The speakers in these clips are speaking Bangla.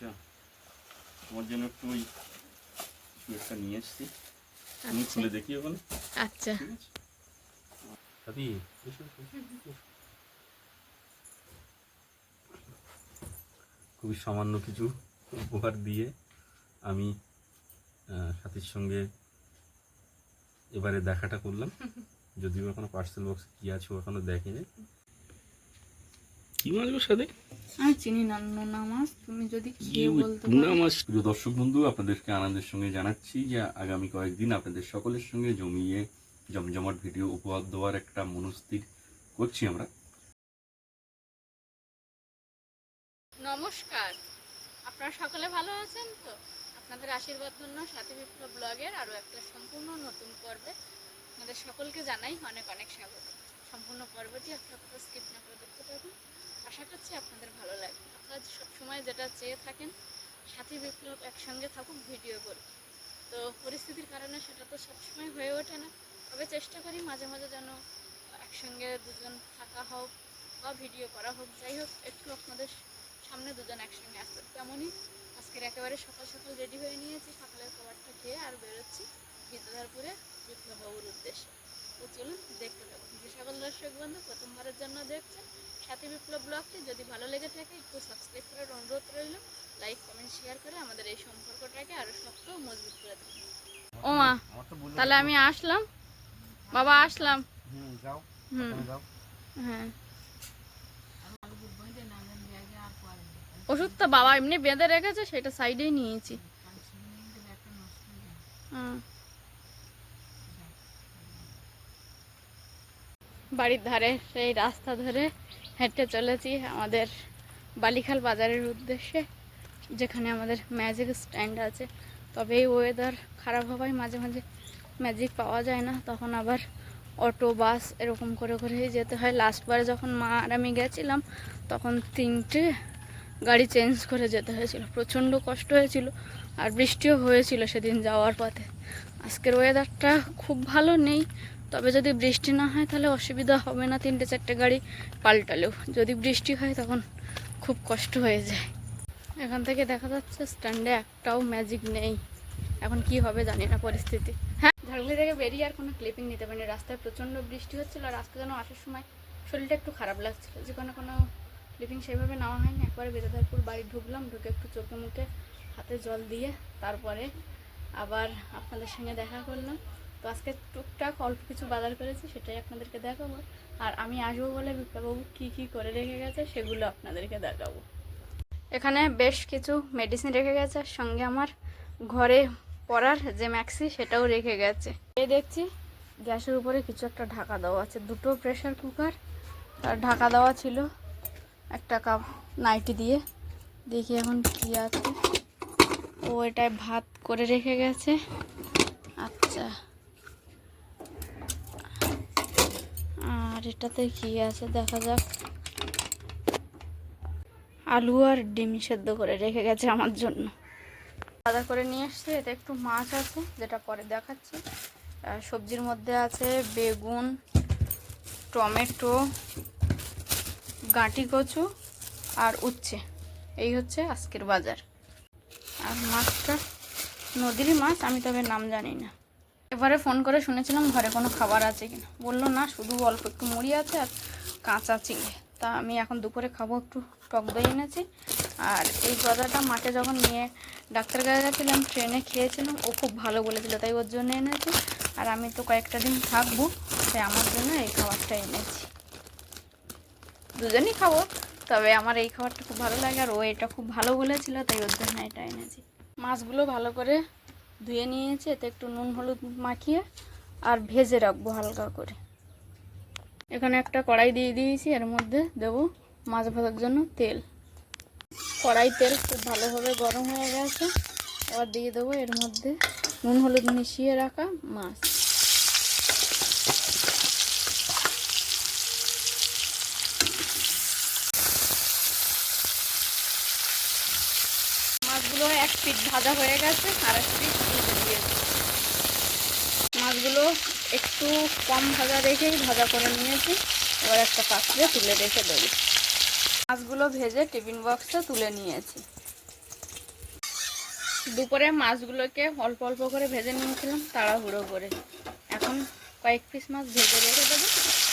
আচ্ছা, তোমার জন্য একটু ওই একটা নিয়ে এসছি, তুমি খুলে দেখি ওখানে। আচ্ছা দাদি খুবই সামান্য কিছু উপহার দিয়ে আমি সাথীর সঙ্গে এবারে দেখাটা করলাম। যদিও এখনো পার্সেল বক্সে কি আছে এখনো দেখেনি। কি মাছ গো সাথে? আমি চিনি না নোনা মাছ, তুমি যদি খেয়ে বলতে টুনা মাছ। প্রিয় দর্শক বন্ধু, আপনাদেরকে আনন্দের সঙ্গে জানাচ্ছি যে আগামী কয়েকদিন আপনাদের সকলের সঙ্গে জমিয়ে জমজমাট ভিডিও উপহার দেওয়ার একটা মনস্থির করছি আমরা। নমস্কার, আপনারা সকলে ভালো আছেন তো? আপনাদের আশীর্বাদ জন্য সাথী বিপ্লব ব্লগের আরও একটা সম্পূর্ণ নতুন পর্বে আপনাদের সকলকে জানাই অনেক অনেক স্বাগত। সম্পূর্ণ পর্বটি আপনারা স্কিপ না করে দেখতে পাবেন, আশা করছি আপনাদের ভালো লাগবে। আপনারা সবসময় যেটা চেয়ে থাকেন সাথী বিপ্লব একসঙ্গে থাকুক ভিডিও করুক, তো পরিস্থিতির কারণে সেটা তো সবসময় হয়ে ওঠে না, তবে চেষ্টা করি মাঝে মাঝে যেন একসঙ্গে দুজন থাকা হোক বা ভিডিও করা হোক, যাই হোক একটু আপনাদের সামনে দুজন একসঙ্গে আসতে। তেমনই আজকের একেবারে সকাল সকাল রেডি হয়ে নিয়েছি, সকালের খাবারটা খেয়ে আর বেরোচ্ছি বিদ্যাধরপুরে বিপ্লববাবুর উদ্দেশ্যে। তো চলুন দেখতে যাবো। যে সকল দর্শক বন্ধু প্রথমবারের জন্য দেখছেন সাথী বিপ্লব ব্লগটি, যদি ভালো লেগে থাকে একটু সাবস্ক্রাইব করার অনুরোধ রইল, লাইক কমেন্ট শেয়ার করে আমাদের এই সম্পর্কটাকে আরও শক্ত ও মজবুত করে দেবেন। ও মা, তাহলে আমি আসলাম বাবা, আসলাম। হ্যাঁ, ওষুধ তো বাবা এমনি বেঁধে রেখেছে, সেটা সাইডেই নিয়েছি। বাড়ির ধারে সেই রাস্তা ধরে হেঁটে চলেছি আমাদের বালিখাল বাজারের উদ্দেশ্যে, যেখানে আমাদের ম্যাজিক স্ট্যান্ড আছে। তবে এই ওয়েদার খারাপ হওয়ায় মাঝে মাঝে ম্যাজিক পাওয়া যায় না, তখন আবার অটো বাস এরকম করে করেই যেতে হয়। লাস্টবারে যখন মা আর আমি গেছিলাম তখন 3টে গাড়ি চেঞ্জ করে যেতে হয়েছিল, প্রচণ্ড কষ্ট হয়েছিল। আর বৃষ্টিও হয়েছিল সেদিন যাওয়ার পথে। আজকের ওয়েদারটা খুব ভালো নেই, তবে যদি বৃষ্টি না হয় তাহলে অসুবিধা হবে না, 3-4টে গাড়ি পাল্টালেও। যদি বৃষ্টি হয় তখন খুব কষ্ট হয়ে যায়। এখান থেকে দেখা যাচ্ছে স্ট্যান্ডে একটাও ম্যাজিক নেই, এখন কি হবে জানি না পরিস্থিতি। হ্যাঁ, ঝাড়গুলি থেকে বেরিয়ে আর কোনো ক্লিপিং নিতে পারিনি, রাস্তায় প্রচণ্ড বৃষ্টি হচ্ছিল। আর আজকে যেন আসার সময় শরীরটা একটু খারাপ লাগছিল, যে কোনো ক্লিপিং সেভাবে নেওয়া হয়নি। একবারে বিদ্যাধরপুর বাড়ি ঢুকলাম, ঢুকে একটু চোখে মুখে হাতে জল দিয়ে তারপরে আবার আপনাদের সঙ্গে দেখা করলাম। তো আজকে টুকটাক অল্প কিছু বাজার করেছি, সেটাই আপনাদেরকে দেখাবো। আর আমি আসবো বলে বিপ্লববাবু কী কী করে রেখে গেছে সেগুলো আপনাদেরকে দেখাবো। এখানে বেশ কিছু মেডিসিন রেখে গেছে, আর সঙ্গে আমার ঘরে পরার যে ম্যাক্সি সেটাও রেখে গেছে। এই দেখছি গ্যাসের উপরে কিছু একটা ঢাকা দেওয়া আছে, 2টো প্রেশার কুকার আর ঢাকা দেওয়া ছিল একটা কাপ নাইটি দিয়ে। দেখি এখন কি আছে। ও এটায় ভাত করে রেখে গেছে। আচ্ছা, আর এটাতে কি আছে দেখা যাক। আলু আর ডিম সেদ্ধ করে রেখে গেছে আমার জন্য। বাজার করে নিয়ে এসছে। এতে একটু মাছ আছে, যেটা পরে দেখাচ্ছি। সবজির মধ্যে আছে বেগুন, টমেটো, গাঁটি কচু আর উচ্ছে। এই হচ্ছে আজকের বাজার। আর মাছটা নদীরই মাছ, আমি তবে নাম জানি না। এবারে ফোন করে শুনেছিলাম ঘরে কোনো খাবার আছে কিনা, বললো না শুধু অল্প একটু মুড়ি আছে আর কাঁচা চিংড়ি। তা আমি এখন দুপুরে খাবো একটু টক দই এনেছি। আর এই গজাটা মাকে যখন নিয়ে ডাক্তার কাছে গেছিলাম ট্রেনে খেয়েছিলাম, ও খুব ভালো বলেছিল, তাই ওর জন্য এনেছি। আর আমি তো কয়েকটা দিন থাকবো, তাই আমার জন্য এই খাবারটা এনেছি। দুজনই খাবো, তবে আমার এই খাবারটা খুব ভালো লাগে আর ও এটা খুব ভালো বলেছিল, তাই ওর জন্য এটা এনেছি। মাছগুলো ভালো করে ধুয়ে নিয়েছি, এতে একটু নুন হলুদ মাখিয়ে আর ভেজে রাখবো হালকা করে। এখানে একটা কড়াই দিয়ে দিয়েছি, এর মধ্যে দেবো মাছ ভাজার জন্য তেল। কড়াই তেল খুব ভালোভাবে গরম হয়ে গেছে, এবার দিয়ে দেবো এর মধ্যে নুন হলুদ মিশিয়ে রাখা মাছ। মাছগুলো এক পিঠ ভাজা হয়ে গেছে, আর এক পিঠ উল্টে দিয়েছি। মাছগুলো একটু কম ভাজা রেখেই ভাজা করে নিয়েছি, এবার একটা পাত্রে তুলে রেখে দেবো। মাছগুলো ভেজে টিফিন বক্সে তুলে নিয়েছি। দুপুরে মাছগুলোকে অল্প অল্প করে ভেজে নিয়েছিলাম তাড়াহুড়ো করে। এখন কয়েক পিস মাছ ভেজে রেখে দেবো,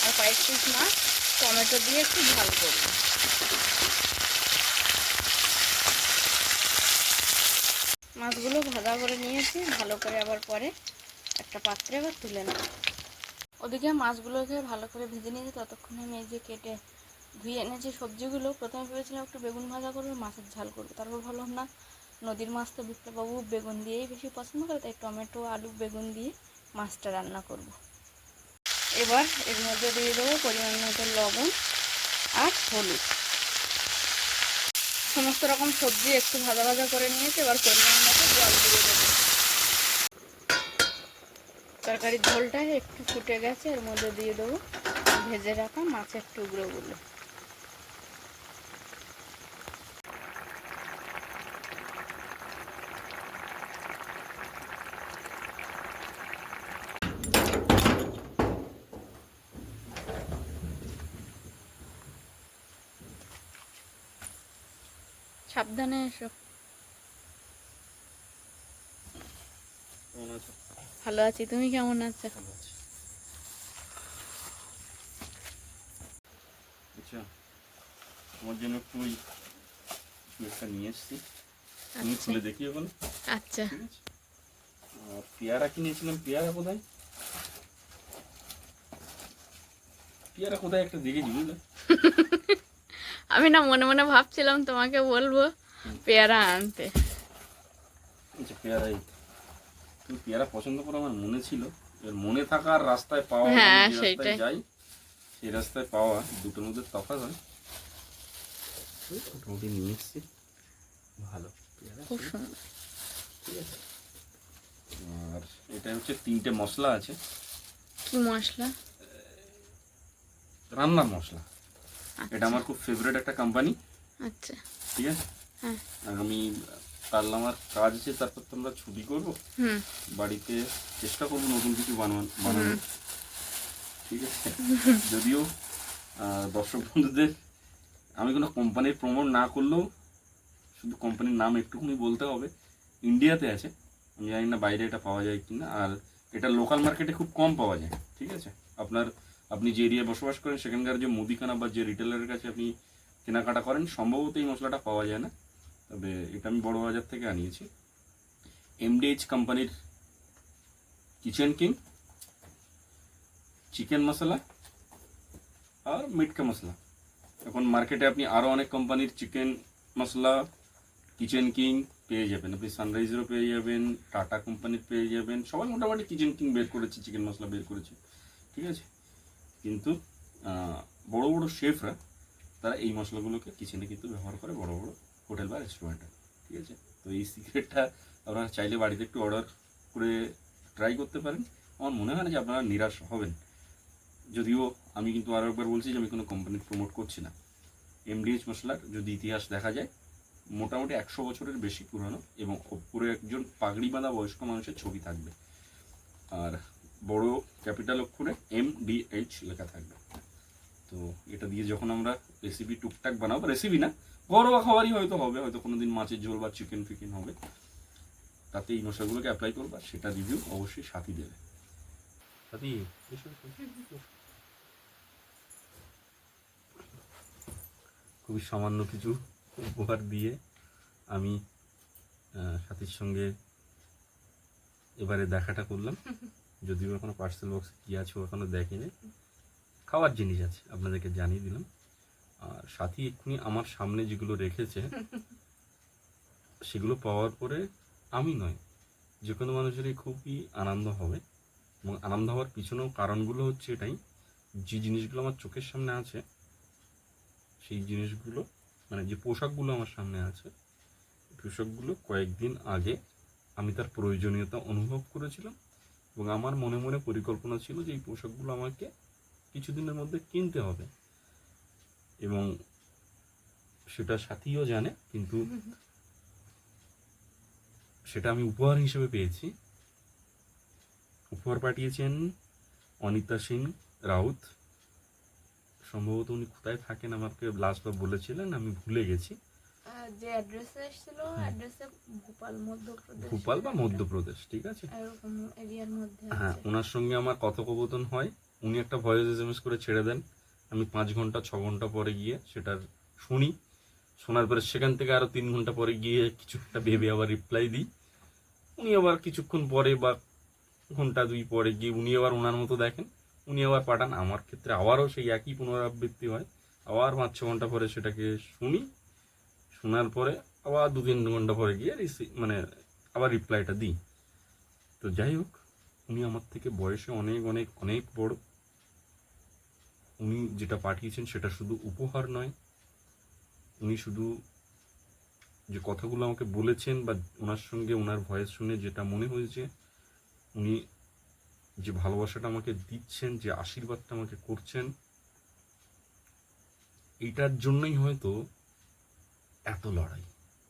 আর কয়েক পিস মাছ টমেটো দিয়ে একটু ঝাল করবো। মাছগুলো ভাজা করে নিয়েছি ভালো করে, আবার পরে একটা পাত্রে আবার তুলে নেব। ওদিকে মাছগুলোকে ভালো করে ভেজে নিয়েছি, ততক্ষণে আমি এই যে কেটে ধুয়ে এনেছি সবজিগুলো। প্রথমে ভেবেছিলাম একটু বেগুন ভাজা করবো, মাছের ঝাল করবো, তারপর ভাবলাম না, নদীর মাছ তো বিপ্লববাবু বেগুন দিয়েই বেশি পছন্দ করে, তাই টমেটো আলু বেগুন দিয়ে মাছটা রান্না করব। এবার এর মধ্যে দিয়ে দেবো পরিমাণ মতো লবণ আর হলুদ। সমস্ত রকম সবজি একটু ভাজা ভাজা করে নিয়েছি, এবার পরিমাণ মতো জল দিয়ে দেবো। তরকারির ঝোলটা একটু ফুটে গেছে, এর মধ্যে দিয়ে দেবো ভেজে রাখা মাছের টুকরোগুলো। সাবধানে এসো। ভালো আছি, তুমি কেমন আছো? আচ্ছা, তোমার জন্য একটু ওই একটা নিয়ে এসছি, তুমি খুলে দেখি এখন। আচ্ছা, ঠিক আছে। আর পেয়ারা কিনেছিলাম, পেয়ারা কোথায়? পেয়ারা কোথায় একটা দেখেছি, বুঝলে? আমি না মনে মনে ভাবছিলাম তোমাকে বলবো পেয়ারা আনতে। আচ্ছা, পেয়ারা তুমি পেয়ারা পছন্দ করো আমার মনে ছিল, এবার মনে থাকা আর রাস্তায় পাওয়া, হ্যাঁ, যে রাস্তায় সেইটাই। যাই সেই রাস্তায় পাওয়া দুটোর মধ্যে তফাৎ হয়। মোটামুটি নিয়ে এসছি, ভালো পেয়ারা, খুব সুন্দর। ঠিক আছে। আর এটা হচ্ছে 3টে মশলা আছে। কি মশলা? রান্নার মশলা। এটা আচ্ছা আমার খুব ফেভারিট একটা কোম্পানি, আচ্ছা। ঠিক আছে। হ্যাঁ। আগামী কাল আমার কাজ আছে, তারপর তো আমরা ছুটি করবো, হুম বাড়িতে চেষ্টা করবো নতুন কিছু বানানোর, ঠিক আছে। যদিও দর্শক বন্ধুদের আমি কোনো কোম্পানির প্রমোট না করলেও শুধু কোম্পানির নাম একটুখানি বলতে হবে। ইন্ডিয়াতে আছে, আমি জানি না বাইরে এটা পাওয়া যায় কিনা, আর এটা লোকাল মার্কেটে খুব কম পাওয়া যায়, ঠিক আছে। আপনি যে এরিয়ায় বসবাস করেন সেখানকার যে মুদিখানা বা যে রিটেলারের কাছে আপনি কেনাকাটা করেন সম্ভবত এই মশলাটা পাওয়া যায় না, তবে এটা আমি বড় বাজার থেকে আনিয়েছি। এমডিএইচ কোম্পানির কিচেন কিং চিকেন মশলা আর মিটকা মশলা। এখন মার্কেটে আপনি আরও অনেক কোম্পানির চিকেন মশলা, কিচেন কিং পেয়ে যাবেন, আপনি সানরাইজেরও পেয়ে যাবেন, টাটা কোম্পানির পেয়ে যাবেন, সবাই মোটামুটি কিচেন কিং বের করেছে, চিকেন মশলা বের করেছে, ঠিক আছে। কিন্তু বড় বড় শেফরা তারা এই মশলাগুলোকে কিচেনে কিন্তু ব্যবহার করে, বড় বড় হোটেল বা রেস্টুরেন্টে, ঠিক আছে। তো এই সিক্রেটটা আপনারা চাইলে বাড়িতে একটু অর্ডার করে ট্রাই করতে পারেন। আমার মনে হয় না যে আপনারা নিরাশ হবেন, যদিও আমি কিন্তু আরও একবার বলছি যে আমি কোনো কোম্পানির প্রমোট করছি না। এমডিএইচ মশলার যদি ইতিহাস দেখা যায় মোটামুটি 100 বছরের বেশি পুরনো, এবং ওপরে একজন পাগড়ি বাঁধা বয়স্ক মানুষের ছবি থাকবে, আর বড় ক্যাপিটাল অক্ষরে এমডিএইচ লেখা থাকবে। তো এটা দিয়ে যখন আমরা রেসিপি টুকটাক বানাবো, রেসিপি না ঘরোয়া খাবারই হয়তো হবে, হয়তো কোনোদিন মাছের ঝোল বা চিকেন ফিকেন হবে, তাতে এই মশলাগুলোকে অ্যাপ্লাই করবা, সেটা রিভিউ অবশ্যই সাথী দেবে। সাথী খুবই সামান্য কিছু উপহার দিয়ে আমি সাথীর সঙ্গে এবারে দেখাটা করলাম, যদিও এখনো পার্সেল বক্সে কী আছে এখনো দেখেনি, খাওয়ার জিনিস আছে আপনাদেরকে জানিয়ে দিলাম। আর সাথী এক্ষুনি আমার সামনে যেগুলো রেখেছে সেগুলো পাওয়ার পরে আমি নয়, যে কোনো মানুষেরই খুবই আনন্দ হবে, এবং আনন্দ হওয়ার পিছনেও কারণগুলো হচ্ছে এটাই, যে জিনিসগুলো আমার চোখের সামনে আছে সেই জিনিসগুলো, মানে যে পোশাকগুলো আমার সামনে আছে পোশাকগুলো কয়েকদিন আগে আমি তার প্রয়োজনীয়তা অনুভব করেছিলাম, এবং আমার মনে মনে পরিকল্পনা ছিল যে এই পোশাকগুলো আমাকে কিছুদিনের মধ্যে কিনতে হবে, এবং সেটা সাথীও জানে, কিন্তু সেটা আমি উপহার হিসেবে পেয়েছি। উপহার পাঠিয়েছেন অনিতা সিং রাউত, সম্ভবত উনি কোথায় থাকেন আমাকে লাস্টবার বলেছিলেন, আমি ভুলে গেছি, যে অ্যাড্রেসে এসেছিল অ্যাড্রেসে ভোপাল মধ্যপ্রদেশ, ভোপাল বা মধ্যপ্রদেশ, ঠিক আছে। এরকম এরিয়ার মধ্যে হ্যাঁ, আছে। ওনার সঙ্গে আমার কথোপকথন হয়। উনি একটা ভয়েস SMS করে ছেড়ে দেন। আমি 5 ঘন্টা 6 ঘন্টা পরে গিয়ে সেটার শুনি। শোনার পরে সেখান থেকে আরও 3 ঘন্টা পরে গিয়ে কিছু একটা ভেবে আবার রিপ্লাই দিই। উনি আবার কিছুক্ষণ পরে বা ঘন্টা 2 পরে গিয়ে উনি আবার ওনার মতো দেখেন, উনি আবার পাঠান। আমার ক্ষেত্রে আবারও সেই একই পুনরাবৃত্তি হয়। আবার 5-6 ঘন্টা পরে সেটাকে শুনি। শোনার পরে আবার 2-3 ঘন্টা পরে গিয়ে মানে আবার রিপ্লাইটা দিই। তো যাই হোক, উনি আমার থেকে বয়সে অনেক অনেক অনেক বড়। উনি যেটা পাঠিয়েছেন সেটা শুধু উপহার নয়, উনি শুধু যে কথাগুলো আমাকে বলেছেন বা ওনার সঙ্গে ওনার ভয়েস শুনে যেটা মনে হয়েছে, উনি যে ভালোবাসাটা আমাকে দিচ্ছেন, যে আশীর্বাদটা আমাকে করছেন, এইটার জন্যই হয়তো এত লড়াই,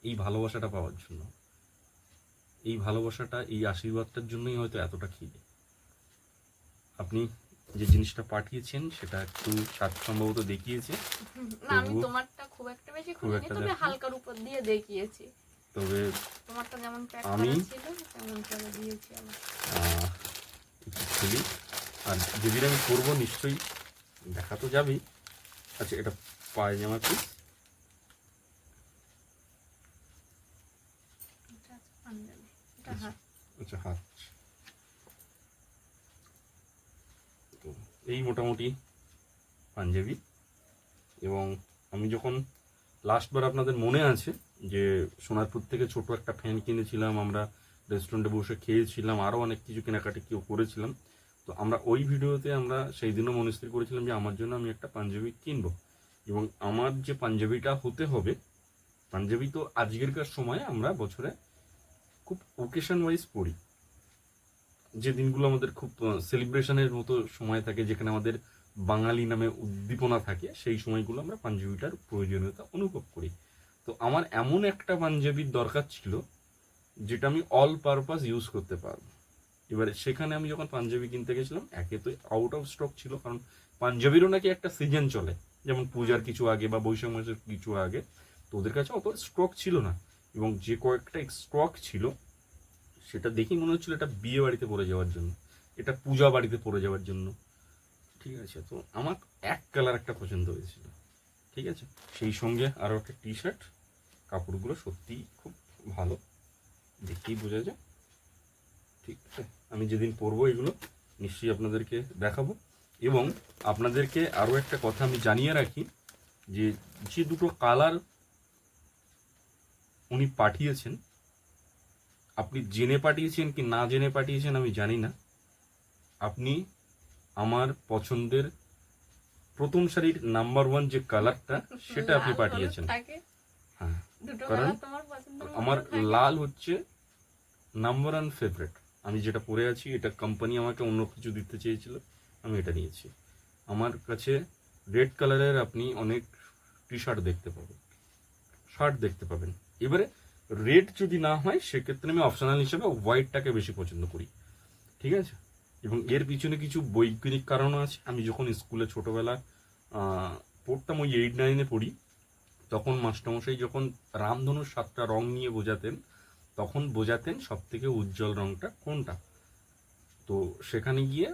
এই ভালোবাসাটা পাওয়ার জন্য, এই ভালোবাসাটা, এই আশীর্বাদটার জন্যই হয়তো এতটা খিদে। আপনি যে জিনিসটা পাঠিয়েছেন সেটা একটু স্বাদ সম্ভবত দেখিয়েছে, না আমি তোমারটা খুব একটা বেশি খুব খুলিনি, একটা তবে দেখিনি। হালকার উপর দিয়ে দেখিয়েছি। তবে তোমারটা যেমন প্যাক আমি করা ছিল তেমন করে দিয়েছি আমি। একটু খুলি, আর যেদিন আমি করবো নিশ্চয়ই দেখা তো যাবেই। আচ্ছা, এটা পায়জামা পিস, এটা আছে পাঞ্জাবি, এটা হাত। আচ্ছা হাত। তো এই মোটামুটি পাঞ্জাবি। এবং আমি যখন লাস্টবার আপনাদের মনে আছে যে সোনারপুর থেকে ছোট একটা ফ্যান কিনেছিলাম, আমরা রেস্টুরেন্টে বসে খেয়েছিলাম, আরও অনেক কিছু কেনাকাটি কেউ করেছিলাম। তো আমরা ওই ভিডিওতে আমরা সেই দিনও মনস্থির করেছিলাম যে আমার জন্য আমি একটা পাঞ্জাবি কিনবো। এবং আমার যে পাঞ্জাবিটা হতে হবে, পাঞ্জাবি তো আজকেরকার সময় আমরা বছরে খুব ওকেশন ওয়াইজ পরি, যে দিনগুলো আমাদের খুব সেলিব্রেশনের মতো সময় থাকে, যেখানে আমাদের বাঙালি নামে উদ্দীপনা থাকে, সেই সময়গুলো আমরা পাঞ্জাবিটার প্রয়োজনীয়তা অনুভব করি। তো আমার এমন একটা পাঞ্জাবির দরকার ছিল যেটা আমি অল পারপাস ইউজ করতে পারবো। এবারে সেখানে আমি যখন পাঞ্জাবি কিনতে গেছিলাম, একে তো আউট অফ স্টক ছিল, কারণ পাঞ্জাবিরও নাকি একটা সিজন চলে, যেমন পূজার কিছু আগে বা বৈশাখ মাসের কিছু আগে। তো ওদের কাছে অত স্টক ছিল না, এবং যে কয়েকটা স্টক ছিল সেটা দেখেই মনে হচ্ছিল এটা বিয়ে বাড়িতে পরে যাওয়ার জন্য, এটা পূজা বাড়িতে পরে যাওয়ার জন্য। ঠিক আছে, তো আমার এক কালার একটা পছন্দ হয়েছিল, ঠিক আছে। সেই সঙ্গে আরও একটা টি শার্ট, কাপড়গুলো সত্যিই খুব ভালো, দেখেই বোঝা যায়। ঠিক আছে, আমি যেদিন পরবো এগুলো নিশ্চয়ই আপনাদেরকে দেখাবো। এবং আপনাদেরকে আরও একটা কথা আমি জানিয়ে রাখি, যে যে দুটো কালার উনি পাঠিয়েছেন, আপনি জেনে পাঠিয়েছেন কি না জেনে পাঠিয়েছেন আমি জানি না, আপনি আমার পছন্দের প্রথম সারির নাম্বার 1 যে কালারটা সেটা আপনি লাল পাঠিয়েছেন। হলুদ থাকে, হ্যাঁ, দুটো কারণ কালার তোমার পছন্দের মধ্যে আমার থাকে। লাল হচ্ছে নাম্বার 1 ফেভারিট। আমি যেটা পরে আছি, এটা কোম্পানি আমাকে অন্য কিছু দিতে চেয়েছিল, আমি এটা নিয়েছি। আমার কাছে রেড কালারের আপনি অনেক টি শার্ট দেখতে পাবেন, শার্ট দেখতে পাবেন। এবারে রেড যদি না হয় সেক্ষেত্রে আমি অপশনাল হিসেবে হোয়াইটটাকে বেশি পছন্দ করি, ঠিক আছে। এবং এর পিছনে কিছু বৈজ্ঞানিক কারণও আছে। আমি যখন স্কুলে ছোটোবেলা পড়তাম, ওই 8-9-এ পড়ি, তখন মাস্টারমশাই যখন রামধনুর 7টা রং নিয়ে বোঝাতেন, তখন বোঝাতেন সব থেকে উজ্জ্বল রংটা কোনটা। তো সেখানে গিয়ে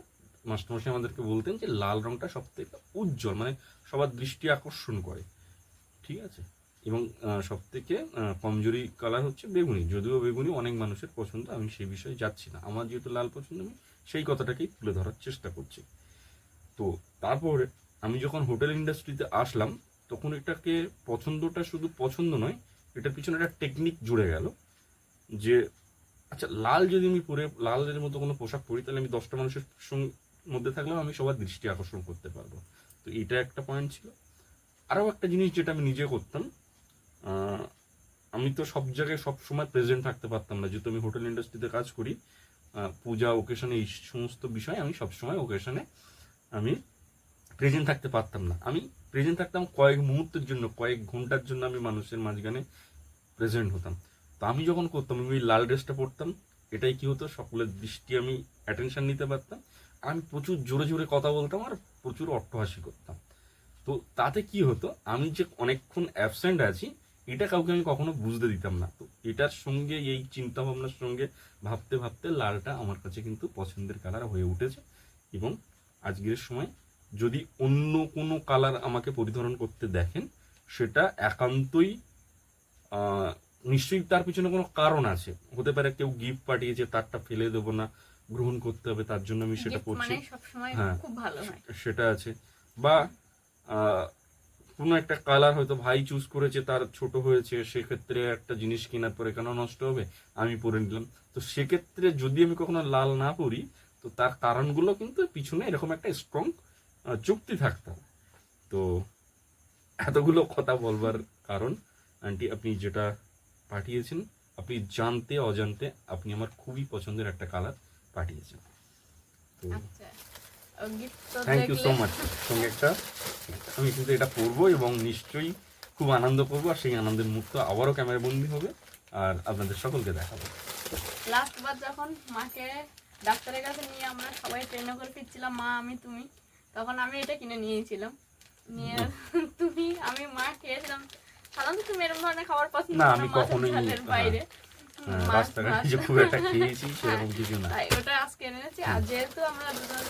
মাস্টারমশাই আমাদেরকে বলতেন যে লাল রংটা সব থেকে উজ্জ্বল, মানে সবার দৃষ্টি আকর্ষণ করে, ঠিক আছে। এবং সব থেকে কমজোরি কালার হচ্ছে বেগুনি, যদিও বেগুনি অনেক মানুষের পছন্দ, আমি সেই বিষয়ে যাচ্ছি না। আমার যেহেতু লাল পছন্দ, আমি সেই কথাটাকেই তুলে ধরার চেষ্টা করছি। তো তারপরে আমি যখন হোটেল ইন্ডাস্ট্রিতে আসলাম, তখন এটাকে পছন্দটা শুধু পছন্দ নয়, এটার পিছনে একটা টেকনিক জুড়ে গেল, যে আচ্ছা লাল যদি আমি পরে লালের মতো কোনো পোশাক পরি, তাহলে আমি 10টা মানুষের মধ্যে থাকলেও আমি সবার দৃষ্টি আকর্ষণ করতে পারবো। তো এটা একটা পয়েন্ট ছিল। আরও একটা জিনিস যেটা আমি নিজে করতাম, আমি তো সব জায়গায় সব সময় প্রেজেন্ট থাকতে পারতাম না, যেহেতু আমি হোটেল ইন্ডাস্ট্রিতে কাজ করি। পূজা ওকেশনে এই সমস্ত বিষয় আমি সবসময় ওকেশনে আমি প্রেজেন্ট থাকতে পারতাম না। আমি প্রেজেন্ট থাকতাম কয়েক মুহূর্তের জন্য, কয়েক ঘন্টার জন্য আমি মানুষের মাঝখানে প্রেজেন্ট হতাম। তো আমি যখন করতাম, আমি লাল ড্রেসটা পরতাম, এটাই কি হতো, সকলের দৃষ্টি আমি অ্যাটেনশন নিতে পারতাম, আর আমি প্রচুর জোরে জোরে কথা বলতাম আর প্রচুর অট্টহাসি করতাম। তো তাতে কি হতো, আমি যে অনেকক্ষণ অ্যাবসেন্ট আছি এটা কাউকে আমি কখনো বুঝতে দিতাম না। তো এটার সঙ্গে এই চিন্তা ভাবনার সঙ্গে ভাবতে ভাবতে লালটা আমার কাছে কিন্তু পছন্দের কালার হয়ে উঠেছে। এবং আজকের সময় যদি অন্য কোনো কালার আমাকে পরিধারণ করতে দেখেন, সেটা একান্তই নিশ্চয়ই তার পিছনে কোনো কারণ আছে। হতে পারে কেউ গিফট পাঠিয়েছে, তারটা ফেলে দেবো না, গ্রহণ করতে হবে, তার জন্য আমি সেটা Gift করছি। মানে সবসময় হ্যাঁ, খুব ভালো হয়। সেটা আছে। বা কোনো একটা কালার হয়তো ভাই চুজ করেছে, তার ছোট হয়েছে, সেক্ষেত্রে একটা জিনিস কেনার পরে কেন নষ্ট হবে, আমি পরে নিলাম। তো সেক্ষেত্রে যদি আমি কখনো লাল না পরি, তো তার কারণগুলো কিন্তু পিছনে এরকম একটা স্ট্রং যুক্তি থাকতে হবে। তো এতগুলো কথা বলবার কারণ, আন্টি আপনি যেটা পাঠিয়েছেন, আপনি জানতে অজান্তে আপনি আমার খুবই পছন্দের একটা কালার পাঠিয়েছেন। তো আচ্ছা, গিফট তো থ্যাংক ইউ সো দেখলে মাচ। সঙ্গে একটা, আমি কিন্তু এটা পরবো এবং নিশ্চয়ই খুব আনন্দ করবো, আর সেই আনন্দের মুহূর্ত আবারও ক্যামেরা বন্দি হবে আর আপনাদের সকলকে দেখাবো। লাস্ট বার যখন মাকে ডাক্তারের কাছে নিয়ে আমরা সবাই ট্রেনে করে ফিরছিলাম, মা আমি তুমি, তখন আমি এটা কিনে নিয়েছিলাম। নিয়ে তুমি আমি মা খেয়েছিলাম। সাধারণত তুমি এরকম ধরনের খাবার পছন্দ না, করো আমি না, মাছের কখনোই ঝালের বাইরে। মাছ রাস্তাঘাটে মাছ যে খুব একটা খেয়েছি সেরকম কিছু না। তাই ওটা আজকে এনেছি। আর যেহেতু আমরা দুজন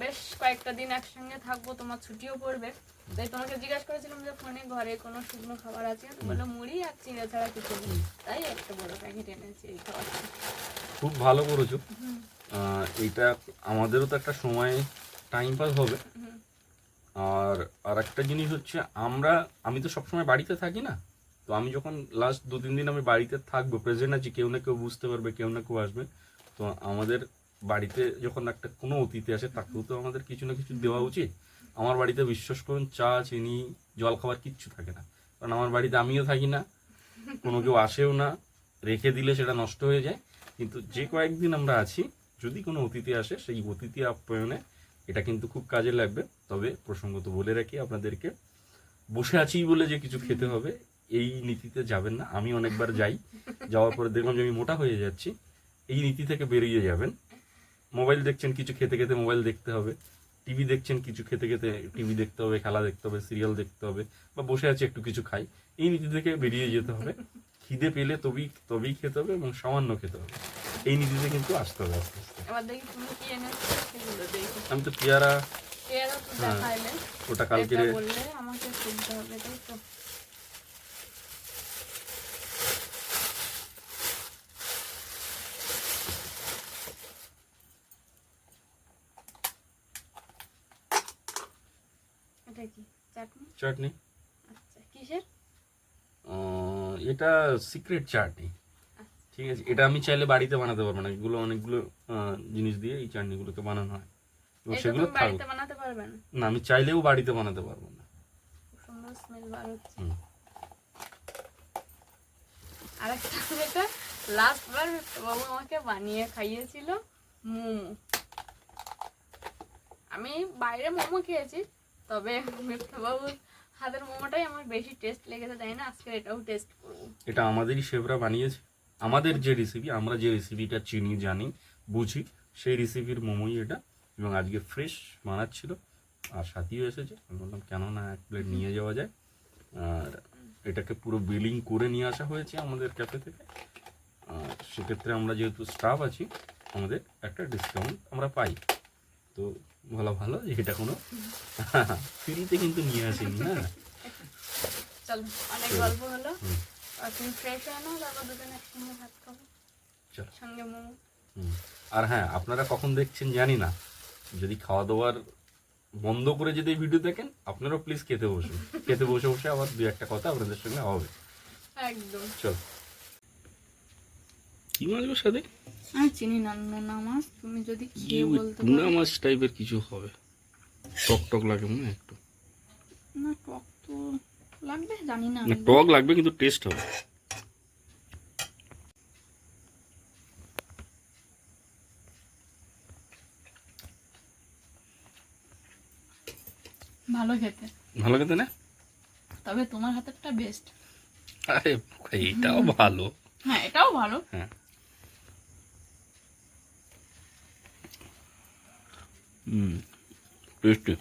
বেশ কয়েকটা দিন একসঙ্গে থাকবো, তোমার ছুটিও পড়বে, তাই তোমাকে জিজ্ঞাসা করেছিলাম যে ফোনে ঘরে কোনো শুকনো খাবার আছে, তুমি বললো মুড়ি আর চিড়ে ছাড়া কিছু নেই। তাই একটা বড় প্যাকেট এনেছি এই খাবারটা। খুব ভালো করেছো। এইটা আমাদেরও তো একটা সময় টাইম পাস হবে। আর আর একটা জিনিস হচ্ছে, আমি তো সবসময় বাড়িতে থাকি না। তো আমি যখন লাস্ট 2-3 দিন আমি বাড়িতে থাকবো, প্রেজেন্ট আছি, কেউ না কেউ বুঝতে পারবে, কেউ না কেউ আসবে। তো আমাদের বাড়িতে যখন একটা কোনো অতিথি আসে, তাকেও তো আমাদের কিছু না কিছু দেওয়া উচিত। আমার বাড়িতে বিশ্বাস করুন, চা চিনি জল খাবার কিচ্ছু থাকে না, কারণ আমার বাড়িতে আমিও থাকি না, কোনো কেউ আসেও না, রেখে দিলে সেটা নষ্ট হয়ে যায়। কিন্তু যে কয়েকদিন আমরা আছি, যদি কোনো অতিথি আসে, সেই অতিথি আপ্যায়নে এটা কিন্তু খুব কাজে লাগবে। তবে প্রসঙ্গত বলে রাখি আপনাদেরকে, বসে আছি বলে যে কিছু খেতে হবে এই নীতিতে যাবেন না। আমি অনেকবার যাই, যাওয়ার পরে দেখলাম যে আমি মোটা হয়ে যাচ্ছি, এই নীতি থেকে বেরিয়ে যাবেন। মোবাইল দেখছেন, কিছু খেতে খেতে মোবাইল দেখতে হবে, টিভি দেখছেন, কিছু খেতে খেতে টিভি দেখতে হবে, খেলা দেখতে হবে, সিরিয়াল দেখতে হবে, বা বসে আছে একটু কিছু খাই, এই নীতি থেকে বেরিয়ে যেতে হবে। খিদে পেলে তবেই খেতে হবে এবং সামান্য খেতে হবে, এই নীতিতে কিন্তু আসতে হবে আস্তে আস্তে। এবার দেখি তুমি কি এনেছো সেগুলো দেখি। আমি তো পেয়ারা, পেয়ারা তো হ্যাঁ, দেখাইলে, ওটা কালকে এটা বললে আমাকে কিনতে হবে, তাই তো? এটা কি চাটনি? চাটনি। আচ্ছা, কিসের? এটা সিক্রেট চাটনি। আচ্ছা, ঠিক আছে, এটা আমি চাইলে বাড়িতে বানাতে পারবো না, এগুলো অনেকগুলো জিনিস দিয়ে এই চাটনিগুলোকে বানানো হয় এবং এটা সেগুলো তুমি বাড়িতে বানাতে পারবে না? না, আমি চাইলেও বাড়িতে বানাতে পারবো না। খুব সুন্দর স্মেল বার হচ্ছে। হুম। আরেকটা যেটা লাস্ট বার বাবু আমাকে বানিয়ে খাইয়েছিল, মোমো। আমি বাইরে মোমো খেয়েছি, তবে বাবুর হাতের মোমোটাই আমার বেশি টেস্ট লেগেছে, তাই না আজকে এটাও টেস্ট করবো। এটা আমাদেরই শেফরা বানিয়েছে, আমাদের যে রেসিপি, আমরা যে রেসিপিটা চিনি, জানি, বুঝি, সেই রেসিপির মোমোই এটা। এবং আজকে ফ্রেশ বানাচ্ছিল, আর সাথীও এসেছে। আমি বললাম কেন না এক প্লেট নিয়ে যাওয়া যায়। আর এটাকে পুরো বিলিং করে নিয়ে আসা হয়েছে আমাদের ক্যাফে থেকে। আর সেক্ষেত্রে আমরা যেহেতু স্টাফ আছি, আমাদের একটা ডিসকাউন্ট আমরা পাই। তো বলা ভালো যে এটা কোনো ফ্রিতে কিন্তু নিয়ে আসেনি। হ্যাঁ, চলো, অনেক চলো। গল্প হলো। হুম। আর তুমি ফ্রেশ হয়ে নাও, তারপর দুজনে একসঙ্গে ভাত খাবো, চলো। সঙ্গে মোমো। আর হ্যাঁ, আপনারা কখন দেখছেন জানি না, যদি খাওয়া দাওয়ার বন্ধ করে যদি এই ভিডিও দেখেন, আপনারাও প্লিজ খেতে বসুন। খেতে বসে বসে আবার দু একটা কথা আপনাদের সঙ্গে হবে। একদম। চল, কি মাছ গো সাথে? আমি চিনি না নোনা মাছ, তুমি যদি খেয়ে বলতে টুনা পারো। মাছ টাইপের কিছু হবে, টক টক লাগে মনে হয় একটু। না, টক তো লাগবে, জানি না না, আমি। টক লাগবে কিন্তু টেস্ট হবে। ভালো খেতে, ভালো খেতে না? তবে তোমার হাতেরটা বেস্ট। আরে এইটাও ভালো। হ্যাঁ, এটাও ভালো। হ্যাঁ, টেস্টি।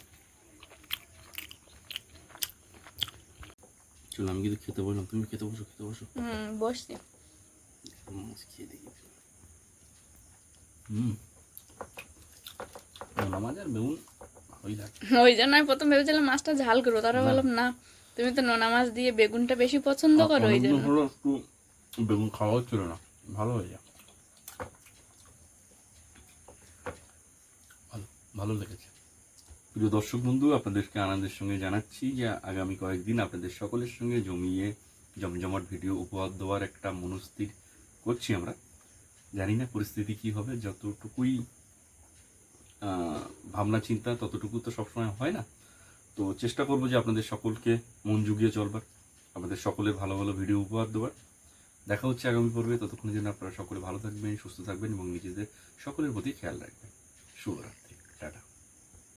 চলো আমি কিন্তু খেতে বললাম, তুমি খেতে বসো, খেতে বসো। বসছি। মাছ খেয়ে দেখি। হুম, নোনা মাছ আর বেগুন ভালোই লাগে। ওই জন্য আমি প্রথম ভেবেছিলাম মাছটা ঝাল করবো, তারপর না। বললাম না, তুমি তো নোনা মাছ দিয়ে বেগুনটা বেশি পছন্দ করো, ওই অনেকদিন জন্য। হলো একটু বেগুন খাওয়া হচ্ছিল না, ভালো হয়ে যায়। ভালো, ভালো লেগেছে। প্রিয় দর্শক বন্ধু, আপনাদেরকে আনন্দের সঙ্গে জানাচ্ছি যে আগামী কয়েকদিন আপনাদের সকলের সঙ্গে জমিয়ে জমজমাট ভিডিও উপহার দেওয়ার একটা মনস্থির করছি আমরা। জানি না পরিস্থিতি কি হবে, যতটুকুই ভাবনা চিন্তা ততটুকু তো সবসময় হয় না। তো চেষ্টা করবো যে আপনাদের সকলকে মন জুগিয়ে চলবার, আপনাদের সকলের ভালো ভালো ভিডিও উপহার দেওয়ার। দেখা হচ্ছে আগামী পর্বে, ততক্ষণের জন্য আপনারা সকলে ভালো থাকবেন, সুস্থ থাকবেন এবং নিজেদের সকলের প্রতি খেয়াল রাখবেন। শুভরাত্রি, টাটা।